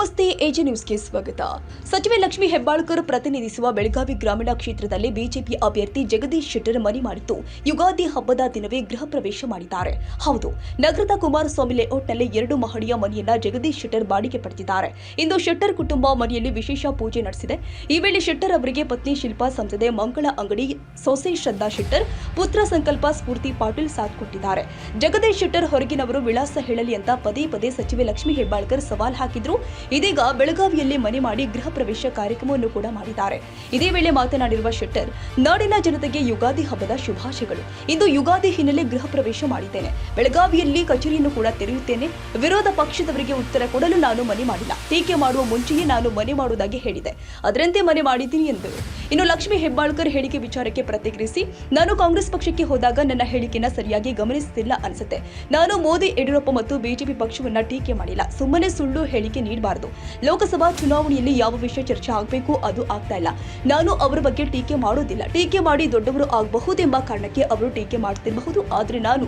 ನಮಸ್ತೆ ಎಜೆ ನ್ಯೂಸ್ಗೆ ಸ್ವಾಗತ. ಸಚಿವೆ ಲಕ್ಷ್ಮೀ ಹೆಬ್ಬಾಳ್ಕರ್ ಪ್ರತಿನಿಧಿಸುವ ಬೆಳಗಾವಿ ಗ್ರಾಮೀಣ ಕ್ಷೇತ್ರದಲ್ಲಿ ಬಿಜೆಪಿ ಅಭ್ಯರ್ಥಿ ಜಗದೀಶ್ ಶೆಟ್ಟರ್ ಮನೆ ಮಾಡಿದ್ದು ಯುಗಾದಿ ಹಬ್ಬದ ದಿನವೇ ಗೃಹ ಪ್ರವೇಶ ಮಾಡಿದ್ದಾರೆ. ಹೌದು, ನಗರದ ಕುಮಾರಸ್ವಾಮಿ ಲೇಔಟ್ನಲ್ಲಿ 2 ಮಹಡಿಯ ಮನೆಯನ್ನ ಜಗದೀಶ್ ಶೆಟ್ಟರ್ ಬಾಡಿಗೆ ಪಡೆದಿದ್ದಾರೆ. ಇಂದು ಶೆಟ್ಟರ್ ಕುಟುಂಬ ಮನೆಯಲ್ಲಿ ವಿಶೇಷ ಪೂಜೆ ನಡೆಸಿದೆ. ಈ ವೇಳೆ ಶೆಟ್ಟರ್ ಅವರಿಗೆ ಪತ್ನಿ ಶಿಲ್ಪಾ, ಸಂಸದೆ ಮಂಗಳ ಅಂಗಡಿ, ಸೊಸೆ ಶ್ರದ್ಧಾ ಶೆಟ್ಟರ್, ಪುತ್ರ ಸಂಕಲ್ಪ ಸ್ಫೂರ್ತಿ ಪಾಟೀಲ್ ಸಾಥ್ ಕೊಟ್ಟಿದ್ದಾರೆ. ಜಗದೀಶ್ ಶೆಟ್ಟರ್ ಹೊರಗಿನವರು ವಿಳಾಸ ಹೇಳಲಿ ಅಂತ ಪದೇ ಪದೇ ಸಚಿವೆ ಲಕ್ಷ್ಮೀ ಹೆಬ್ಬಾಳ್ಕರ್ ಸವಾಲ್ ಹಾಕಿದ್ರು. ಇದೀಗ ಬೆಳಗಾವಿಯಲ್ಲಿ ಮನೆ ಮಾಡಿ ಗೃಹ ಪ್ರವೇಶ ಕಾರ್ಯಕ್ರಮವನ್ನು ಕೂಡ ಮಾಡಿದ್ದಾರೆ. ಇದೇ ವೇಳೆ ಮಾತನಾಡಿರುವ ಶೆಟ್ಟರ್, ನಾಡಿನ ಜನತೆಗೆ ಯುಗಾದಿ ಹಬ್ಬದ ಶುಭಾಶಯಗಳು. ಇಂದು ಯುಗಾದಿ ಹಿನ್ನೆಲೆ ಗೃಹ ಪ್ರವೇಶ ಮಾಡಿದ್ದೇನೆ. ಬೆಳಗಾವಿಯಲ್ಲಿ ಕಚೇರಿಯನ್ನು ಕೂಡ ತೆರೆಯುತ್ತೇನೆ. ವಿರೋಧ ಪಕ್ಷದವರಿಗೆ ಉತ್ತರ ಕೊಡಲು ನಾನು ಮನೆ ಮಾಡಿಲ್ಲ. ಟೀಕೆ ಮಾಡುವ ಮುಂಚೆಯೇ ನಾನು ಮನೆ ಮಾಡುವುದಾಗಿ ಹೇಳಿದೆ. ಅದರಂತೆ ಮನೆ ಮಾಡಿದ್ದೀನಿ ಎಂದರು. ಇನ್ನು ಲಕ್ಷ್ಮೀ ಹೆಬ್ಬಾಳ್ಕರ್ ಹೇಳಿಕೆ ವಿಚಾರಕ್ಕೆ ಪ್ರತಿಕ್ರಿಯಿಸಿ, ನಾನು ಕಾಂಗ್ರೆಸ್ ಪಕ್ಷಕ್ಕೆ ಹೋದಾಗ ನನ್ನ ಹೇಳಿಕೆನ ಸರಿಯಾಗಿ ಗಮನಿಸುತ್ತಿಲ್ಲ ಅನ್ಸುತ್ತೆ. ನಾನು ಮೋದಿ, ಯಡಿಯೂರಪ್ಪ ಮತ್ತು ಬಿಜೆಪಿ ಪಕ್ಷವನ್ನ ಟೀಕೆ ಮಾಡಿಲ್ಲ. ಸುಮ್ಮನೆ ಸುಳ್ಳು ಹೇಳಿಕೆ ನೀಡಬಾರದು. ಲೋಕಸಭಾ ಚುನಾವಣೆಯಲ್ಲಿ ಯಾವ ವಿಷಯ ಚರ್ಚೆ ಆಗಬೇಕು ಅದು ಆಗ್ತಾ ಇಲ್ಲ. ನಾನು ಅವರ ಬಗ್ಗೆ ಟೀಕೆ ಮಾಡೋದಿಲ್ಲ. ಟೀಕೆ ಮಾಡಿ ದೊಡ್ಡವರು ಆಗಬಹುದೆಂಬ ಕಾರಣಕ್ಕೆ ಅವರು ಟೀಕೆ ಮಾಡ್ತಿರಬಹುದು, ಆದ್ರೆ ನಾನು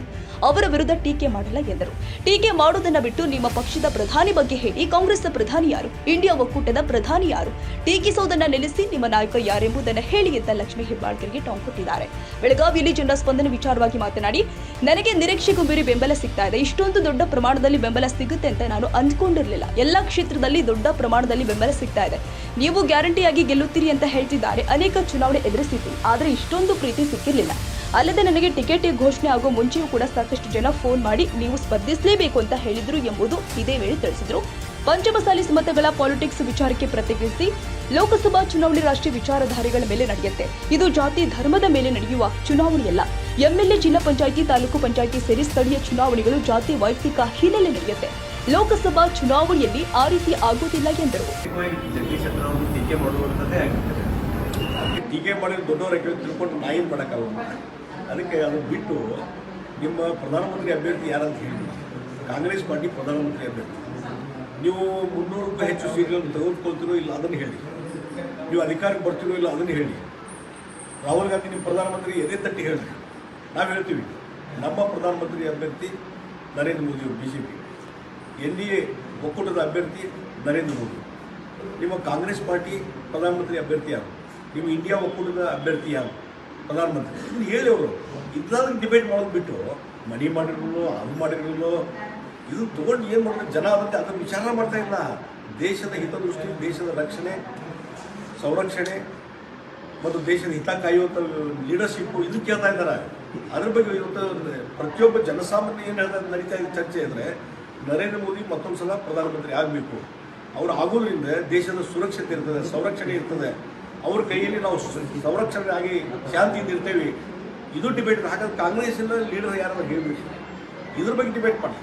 ಅವರ ವಿರುದ್ಧ ಟೀಕೆ ಮಾಡಲ್ಲ ಎಂದರು. ಟೀಕೆ ಮಾಡೋದನ್ನ ಬಿಟ್ಟು ನಿಮ್ಮ ಪಕ್ಷದ ಪ್ರಧಾನಿ ಬಗ್ಗೆ ಹೇಳಿ. ಕಾಂಗ್ರೆಸ್ ಪ್ರಧಾನಿ ಯಾರು? ಇಂಡಿಯಾ ಒಕ್ಕೂಟದ ಪ್ರಧಾನಿ ಯಾರು? ಟೀಕಿಸೋದನ್ನ ನಿಲ್ಲಿಸಿ. ನಿಮ್ಮ ನಾಯಕ ಯಾರೆಂಬುದನ್ನು ಹೇಳಿ ಅಂತ ಲಕ್ಷ್ಮೀ ಹೆಬ್ಬಾಳ್ಕರ್ಗೆ ಟಾಂಗ್ ಕೊಟ್ಟಿದ್ದಾರೆ. ಬೆಳಗಾವಿಯಲ್ಲಿ ಜನರ ಸ್ಪಂದನೆ ವಿಚಾರವಾಗಿ ಮಾತನಾಡಿ, ನನಗೆ ನಿರೀಕ್ಷೆಗೂ ಮೀರಿ ಬೆಂಬಲ ಸಿಗ್ತಾ ಇದೆ. ಇಷ್ಟೊಂದು ದೊಡ್ಡ ಪ್ರಮಾಣದಲ್ಲಿ ಬೆಂಬಲ ಸಿಗುತ್ತೆ ಅಂತ ನಾನು ಅಂದ್ಕೊಂಡಿರಲಿಲ್ಲ. ಎಲ್ಲ ಕ್ಷೇತ್ರದಲ್ಲಿ ದೊಡ್ಡ ಪ್ರಮಾಣದಲ್ಲಿ ಬೆಂಬಲ ಸಿಗ್ತಾ ಇದೆ. ನೀವು ಗ್ಯಾರಂಟಿಯಾಗಿ ಗೆಲ್ಲುತ್ತೀರಿ ಅಂತ ಹೇಳ್ತಿದ್ದಾರೆ. ಅನೇಕ ಚುನಾವಣೆ ಎದುರಿಸಿದ್ದೀನಿ, ಆದರೆ ಇಷ್ಟೊಂದು ಪ್ರೀತಿ ಸಿಕ್ಕಿರಲಿಲ್ಲ. ಅಲ್ಲದೆ ನನಗೆ ಟಿಕೆಟ್ ಘೋಷಣೆ ಆಗೋ ಮುಂಚೆಯೂ ಕೂಡ ಸಾಕಷ್ಟು ಜನ ಫೋನ್ ಮಾಡಿ ನೀವು ಸ್ಪರ್ಧಿಸಲೇಬೇಕು ಅಂತ ಹೇಳಿದ್ರು ಎಂಬುದು ಇದೇ ವೇಳೆ ತಿಳಿಸಿದರು. ಪಂಚಮಸಾಲಿ ಮತಗಳ ಪಾಲಿಟಿಕ್ಸ್ ವಿಚಾರಕ್ಕೆ ಪ್ರತಿಕ್ರಿಯಿಸಿ, ಲೋಕಸಭಾ ಚುನಾವಣೆ ರಾಷ್ಟ್ರೀಯ ವಿಚಾರಧಾರೆಗಳ ಮೇಲೆ ನಡೆಯುತ್ತೆ. ಇದು ಜಾತಿ ಧರ್ಮದ ಮೇಲೆ ನಡೆಯುವ ಚುನಾವಣೆಯಲ್ಲ. ಎಂಎಲ್ಎ, ಜಿಲ್ಲಾ ಪಂಚಾಯಿತಿ, ತಾಲೂಕು ಪಂಚಾಯಿತಿ ಸೇರಿ ಸ್ಥಳೀಯ ಚುನಾವಣೆಗಳು ಜಾತಿ ವೈಯಕ್ತಿಕ ಹಿನ್ನೆಲೆ ನಡೆಯುತ್ತೆ. ಲೋಕಸಭಾ ಚುನಾವಣೆಯಲ್ಲಿ ಆ ರೀತಿ ಆಗುವುದಿಲ್ಲ ಎಂದರು. ಟೀಕೆ ಮಾಡಿ ದೊಡ್ಡವರ ತಿಳ್ಕೊಂಡು ನಾ ಏನು ಮಾಡೋಕ್ಕಾಗಲ್ಲ. ಅದಕ್ಕೆ ಅದು ಬಿಟ್ಟು ನಿಮ್ಮ ಪ್ರಧಾನಮಂತ್ರಿ ಅಭ್ಯರ್ಥಿ ಯಾರಂತ ಹೇಳಿ, ಕಾಂಗ್ರೆಸ್ ಪಾರ್ಟಿ ಪ್ರಧಾನಮಂತ್ರಿ ಅಭ್ಯರ್ಥಿ. ನೀವು 300 ರೂಪಾಯಿ ಹೆಚ್ಚು ಸೀಟ್ಗಳನ್ನು ತೆಗೆದುಕೊಳ್ತಿರೋ ಇಲ್ಲ ಅದನ್ನು ಹೇಳಿ. ನೀವು ಅಧಿಕಾರಕ್ಕೆ ಬರ್ತಿರೋ ಇಲ್ಲ ಅದನ್ನು ಹೇಳಿ. ರಾಹುಲ್ ಗಾಂಧಿ ನಿಮ್ಮ ಪ್ರಧಾನಮಂತ್ರಿ ಎದೆ ತಟ್ಟಿ ಹೇಳಿ. ನಾವು ಹೇಳ್ತೀವಿ, ನಮ್ಮ ಪ್ರಧಾನಮಂತ್ರಿ ಅಭ್ಯರ್ಥಿ ನರೇಂದ್ರ ಮೋದಿ ಅವರು, ಬಿಜೆಪಿ. NDA ಒಕ್ಕೂಟದ ಅಭ್ಯರ್ಥಿ ನರೇಂದ್ರ ಮೋದಿ. ನಿಮ್ಮ ಕಾಂಗ್ರೆಸ್ ಪಾರ್ಟಿ ಪ್ರಧಾನಮಂತ್ರಿ ಅಭ್ಯರ್ಥಿ ಯಾರು? ನಿಮ್ಮ ಇಂಡಿಯಾ ಒಕ್ಕೂಟದ ಅಭ್ಯರ್ಥಿ ಯಾರು ಪ್ರಧಾನಮಂತ್ರಿ? ಇದನ್ನು ಹೇಳಿ ಅವರು. ಇದ್ರಾಗ ಡಿಬೇಟ್ ಮಾಡೋದು ಬಿಟ್ಟು ಮನಿ ಮಾಡಿರೋದು, ಅದು ಮಾಡಿರೋದು, ಇದು ತೊಗೊಂಡು ಏನು ಮಾಡೋದು? ಜನ ಅದಕ್ಕೆ ಅದನ್ನು ವಿಚಾರ ಮಾಡ್ತಾ ಇಲ್ಲ. ದೇಶದ ಹಿತದೃಷ್ಟಿ, ದೇಶದ ರಕ್ಷಣೆ, ಸಂರಕ್ಷಣೆ ಮತ್ತು ದೇಶದ ಹಿತ ಕಾಯುವಂಥ ಲೀಡರ್ಶಿಪ್ಪು ಇದು ಕೇಳ್ತಾ ಇದ್ದಾರೆ. ಅದ್ರ ಬಗ್ಗೆ ಇವತ್ತು ಪ್ರತಿಯೊಬ್ಬ ಜನಸಾಮಾನ್ಯ ಏನು ಹೇಳ್ತಾ ನಡೀತಾ ಇದೆ ಚರ್ಚೆ ಅಂದರೆ, ನರೇಂದ್ರ ಮೋದಿ ಮತ್ತೊಂದು ಸಲ ಪ್ರಧಾನಮಂತ್ರಿ ಆಗಬೇಕು. ಅವರು ಆಗೋದ್ರಿಂದ ದೇಶದ ಸುರಕ್ಷತೆ ಇರ್ತದೆ, ಸಂರಕ್ಷಣೆ ಇರ್ತದೆ. ಅವ್ರ ಕೈಯಲ್ಲಿ ನಾವು ಸಂರಕ್ಷಣೆ ಆಗಿ ಶಾಂತಿಯಿಂದ ಇರ್ತೇವೆ. ಇದು ಡಿಬೇಟ್. ಹಾಗಾದ್ರೆ ಕಾಂಗ್ರೆಸ್ಸಿನ ಲೀಡರ್ ಯಾರು ಹೇಳಬೇಕು, ಇದ್ರ ಬಗ್ಗೆ ಡಿಬೇಟ್ ಮಾಡಿ.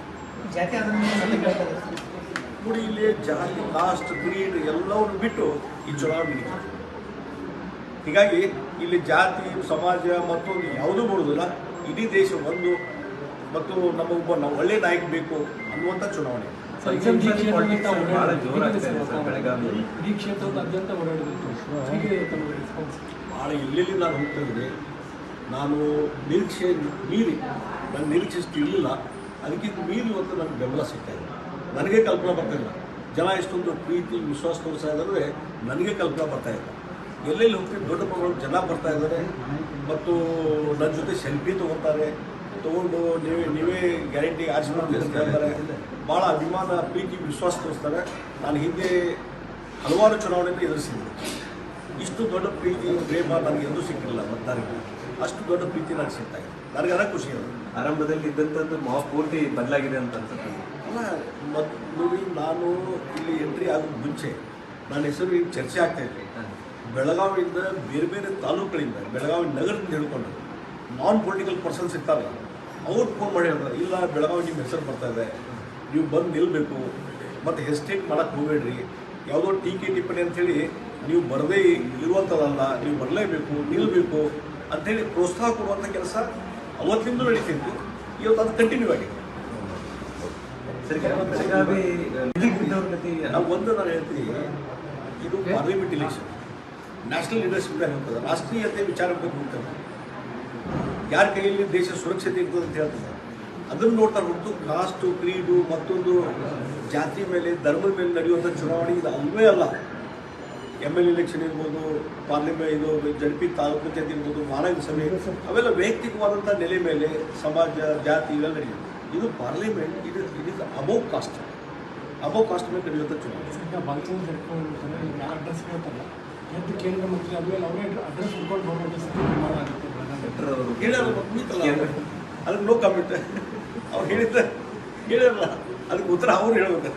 ನೋಡಿ, ಇಲ್ಲಿ ಜಾತಿ, ಕಾಸ್ಟ್, ಕ್ರೀಡ್ ಎಲ್ಲವನ್ನು ಬಿಟ್ಟು ಈ ಚುನಾವಣೆ ನಡೀತದೆ. ಹೀಗಾಗಿ ಇಲ್ಲಿ ಜಾತಿ, ಸಮಾಜ ಮತ್ತೊಂದು ಯಾವುದೂ ಬರುವುದಿಲ್ಲ. ಇಡೀ ದೇಶ ಒಂದು ಮತ್ತು ನಾವು ಒಳ್ಳೆ ನಾಯಕ ಬೇಕು ಅನ್ನುವಂಥ ಚುನಾವಣೆ. ಭಾಳ ಎಲ್ಲೆಲ್ಲಿ ನಾನು ಹೋಗ್ತಾ ಇದ್ದೆ. ನಾನು ನಿರೀಕ್ಷೆ ಮೀರಿ, ನನ್ನ ನಿರೀಕ್ಷಿಸ್ತು ಇರಲಿಲ್ಲ. ಅದಕ್ಕಿಂತ ಮೀರಿ ಇವತ್ತು ನನಗೆ ಬೆಂಬಲ ಸಿಗ್ತಾ ಇದೆ. ನನಗೆ ಕಲ್ಪನೆ ಬರ್ತಾಯಿಲ್ಲ. ಜನ ಎಷ್ಟೊಂದು ಪ್ರೀತಿ ವಿಶ್ವಾಸ ತೋರಿಸ್ತಾ ಇದ್ದಾರೆ, ನನಗೆ ಕಲ್ಪನೆ ಬರ್ತಾ ಇಲ್ಲ. ಎಲ್ಲೆಲ್ಲಿ ಹೋಗ್ತೀವಿ ದೊಡ್ಡ ಪ್ರಮಾಣದ ಜನ ಬರ್ತಾ ಇದ್ದಾರೆ ಮತ್ತು ನನ್ನ ಜೊತೆ ಸೆಲ್ಫಿ ತೊಗೊಂಡು ನೀವೇ ಗ್ಯಾರಂಟಿ ಆರಿಸ್ಕೊಂಡು ಹೇಳ್ತಾರೆ. ಭಾಳ ಅಭಿಮಾನ, ಪ್ರೀತಿ, ವಿಶ್ವಾಸ ತೋರಿಸ್ತಾರೆ. ನಾನು ಹಿಂದೆ ಹಲವಾರು ಚುನಾವಣೆಯನ್ನು ಎದುರಿಸಿದ್ದೆ. ಇಷ್ಟು ದೊಡ್ಡ ಪ್ರೀತಿ, ಪ್ರೇಮ ನನಗೆ ಎಂದೂ ಸಿಕ್ಕಿರಲಿಲ್ಲ ಮತದಾರರಿಗೆ. ಅಷ್ಟು ದೊಡ್ಡ ಪ್ರೀತಿ ನನಗೆ ಸಿಗ್ತಾ ಇದೆ. ನನಗೆ ಅದಕ್ಕೆ ಖುಷಿ ಇದೆ. ಆರಂಭದಲ್ಲಿ ಇದ್ದಂಥದ್ದು ಪೂರ್ತಿ ಬದಲಾಗಿದೆ ಅಂತ ಅನ್ಸುತ್ತೆ. ಅಲ್ಲ, ನೋಡಿ, ನಾನು ಇಲ್ಲಿ ಎಂಟ್ರಿ ಆಗೋದು ಮುಂಚೆ ನನ್ನ ಹೆಸರು ಈಗ ಚರ್ಚೆ ಆಗ್ತಾಯಿತ್ತು. ಬೆಳಗಾವಿಯಿಂದ ಬೇರೆ ಬೇರೆ ತಾಲೂಕುಗಳಿಂದ, ಬೆಳಗಾವಿ ನಗರದಿಂದ ಹೇಳ್ಕೊಂಡು ನಾನ್ ಪೊಲಿಟಿಕಲ್ ಪರ್ಸನ್ಸ್ ಇರ್ತಾರಲ್ಲ, ಅವ್ರು ಫೋನ್ ಮಾಡಿ ಹೇಳ್ತಾರೆ, ಇಲ್ಲ ಬೆಳಗಾವಿ ನಿಮ್ಮ ಹೆಸರು ಬರ್ತಾಯಿದೆ, ನೀವು ಬಂದು ನಿಲ್ಲಬೇಕು, ಮತ್ತು ಹೆಸ್ಟೇಟ್ ಮಾಡೋಕ್ಕೆ ಹೋಗಬೇಡ್ರಿ, ಯಾವುದೋ ಟೀಕೆ ಟಿಪ್ಪಣಿ ಅಂಥೇಳಿ ನೀವು ಬರದೇ ಇರುವಂಥದ್ದಲ್ಲ, ನೀವು ಬರಲೇಬೇಕು, ನಿಲ್ಲಬೇಕು ಅಂಥೇಳಿ ಪ್ರೋತ್ಸಾಹ ಕೊಡುವಂಥ ಕೆಲಸ ಅವತ್ತಿಂದ ನಡೀತಿತ್ತು. ಇವತ್ತು ಅದು ಕಂಟಿನ್ಯೂ ಆಗಿದೆ. ನಾನು ಹೇಳ್ತೀನಿ, ಇದು ಪಾರ್ಲಿಮೆಂಟ್ ಇಲೆಕ್ಷನ್, ನ್ಯಾಷನಲ್ ಲೀಡರ್ಶಿಪ್ ಹೋಗ್ತದೆ, ರಾಷ್ಟ್ರೀಯತೆ ವಿಚಾರ ಬಗ್ಗೆ ಹೋಗ್ತದೆ. ಯಾರ ಕೈಯಲ್ಲಿ ದೇಶ ಸುರಕ್ಷತೆ ಇರ್ತದೆ ಅಂತ ಹೇಳ್ತದೆ. ಅದನ್ನು ನೋಡ್ತಾ ಹೊರತು ಕಾಸ್ಟು ಕ್ರೀಡು ಮತ್ತೊಂದು ಜಾತಿ ಮೇಲೆ ಧರ್ಮದ ಮೇಲೆ ನಡೆಯುವಂಥ ಚುನಾವಣೆ ಇದು ಅಲ್ವೇ ಅಲ್ಲ. MLA ಎಲೆಕ್ಷನ್ ಇರ್ಬೋದು, ಪಾರ್ಲಿಮೆಂಟ್ ಇದು ಜಡ್ಪಿ ತಾಲೂಕು ಪಂಚಾಯತ್ ಇರ್ಬೋದು, ಮಾನವ ಸಭೆ, ಅವೆಲ್ಲ ವೈಯಕ್ತಿಕವಾದಂಥ ನೆಲೆ ಮೇಲೆ ಸಮಾಜ ಜಾತಿ ಇವೆಲ್ಲ ನಡೆಯುತ್ತೆ. ಇದು ಪಾರ್ಲಿಮೆಂಟ್, ಇದು ಇಸ್ ಅಬೌವ್ ಕಾಸ್ಟ್ ಮೇಲೆ ನಡೆಯುವಂಥ ಚುನಾವಣೆ. ಈಗ ಬಾಲ್ಕನಿ ಅಡ್ರೆಸ್ ಹೇಳ್ತಾರಲ್ಲ, ಎದ್ದು ಕೇಂದ್ರ ಮಂತ್ರಿ ಆದಮೇಲೆ ಅವರೇ ಅಡ್ರೆಸ್ ಹುಡ್ಕೊಂಡು ಹೋಗುವಂಥ ನಿರ್ಮಾಣ ಆಗುತ್ತೆ. ಹೇಳ್ಯಾರ ಅದಕ್ಕೆ ನೋ ಕಾಮೆಂಟ್. ಅವ್ರು ಹೇಳಿರಲ್ಲ, ಅದಕ್ಕೆ ಉತ್ತರ ಅವ್ರು ಹೇಳ್ಬೇಕು.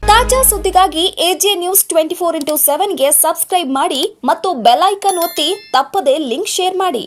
ತಾಜಾ ಸುದ್ದಿಗಾಗಿ AJ News 24/7 ಗೆ ಸಬ್ಸ್ಕ್ರೈಬ್ ಮಾಡಿ ಮತ್ತು ಬೆಲ್ ಐಕಾನ್ ಒತ್ತಿ ತಪ್ಪದೇ ಲಿಂಕ್ ಶೇರ್ ಮಾಡಿ.